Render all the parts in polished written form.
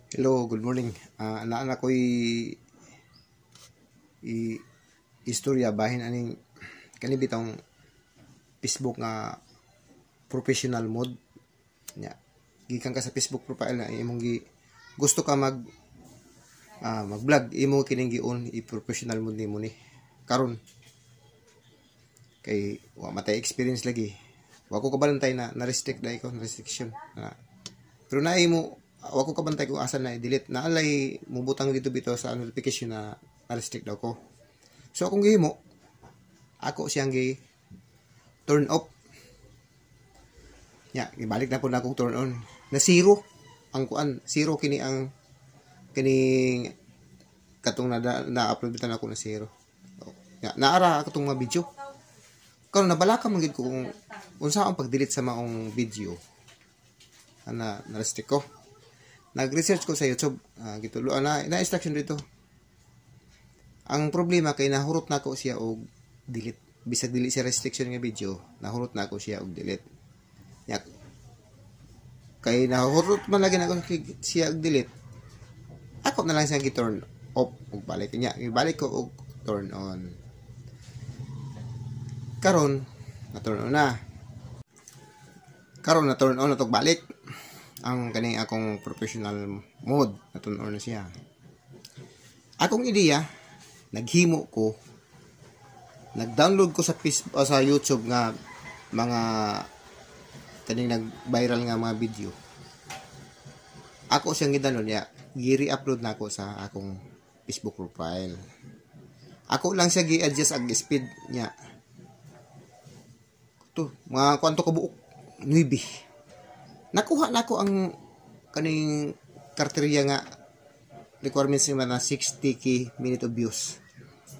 Hello, good morning. Naana ko'y istorya bahin aning kanibitang Facebook nga professional mode nya. Gikan ka sa Facebook profile na imong gusto ka mag-vlog, imo kining gion i-professional mode nimo ni. Karon kay wa matay experience lagi. Wa ko kabalantay na restrict dai ko, restriction. Pero na imo wa ko kabantay kung asa na i-delete. Naalay mubutang dito bito sa notification na restrict daw ko. So akong gihimo, ako siyang turn off. Ya, ibalik na po na akong turn on. Na zero ang kuan, zero kini ang kining katong na-upload bitan ako na zero. Ya, naara ako tong mga video. Karon nabalaka man gid ko kung unsa ang pag-delete sa maong video. Na-restrict ko. Nag-research ko sa YouTube, gituluan na instruction dito. Ang problema kay nahurot na ako siya og delete. Bisag dili siya restriction nga video, nahurot na ako siya og delete. Yak. Kay nahurot man lagi na ako siya og delete. Ako na lang siya gi-turn off ug balik niya. Ibalik ko og turn on. Karon na-turn on na. Karon na-turn on na tog balik. Ang kaning akong professional mode natun on na siya. Akong ideya, naghimo ko, nag-download ko sa YouTube nga mga kaning nag-viral nga mga video. Ako siyang gidownload niya, gi-re-upload na ako sa akong Facebook profile. Ako lang siya gi-adjust ang speed niya. To, mga kwanto ko buok 9. Nakuha na ko ang kaning kriteria nga requirements naman na 60k minute of views.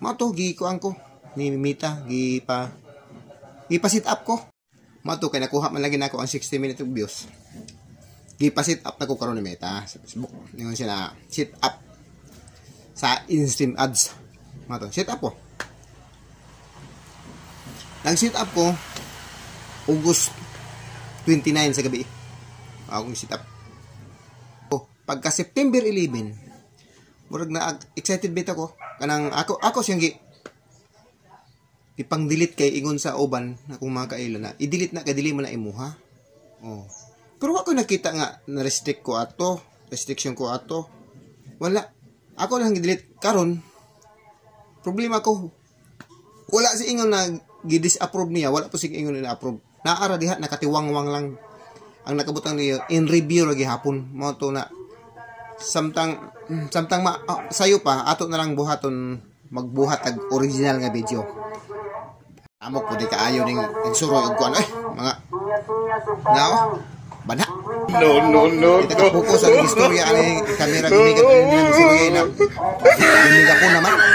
Mato gikuan ko ni Mita gipa-sit up ko. Mato kay nakuha man lagi nako ang 60 minute of views. Gipa-sit up na ko karon ni Meta sa Facebook. Ningon siya na sit up sa instant ads. Mato sit up ko. Nag-sit up ko August 29 sa gabi. Akong sit up. Pagka September 11, murag na excited bit ako. Kanang ako siyang ipang-delete kay ingon sa uban na kung mga kailo na i-delete na kay dili man na imuha. Oh. Pero ako nakita nga na restrict ko ato, restriction ko ato. Wala. Ako lang gi-delete karon. Problema ko wala si ingon na gi-disapprove niya, wala po si ingon na approve. Naara diha nakatiwangwang lang. Ang nakabutang niyo in review lagi hapon mo to na samtang sayo pa ato na lang buhaton magbuhat ag original nga video. Amo ko di kaayo ning suroy og kuan mga now bana no ito ko sa istorya ani kamera gumigat ni suroy na gumigat ko naman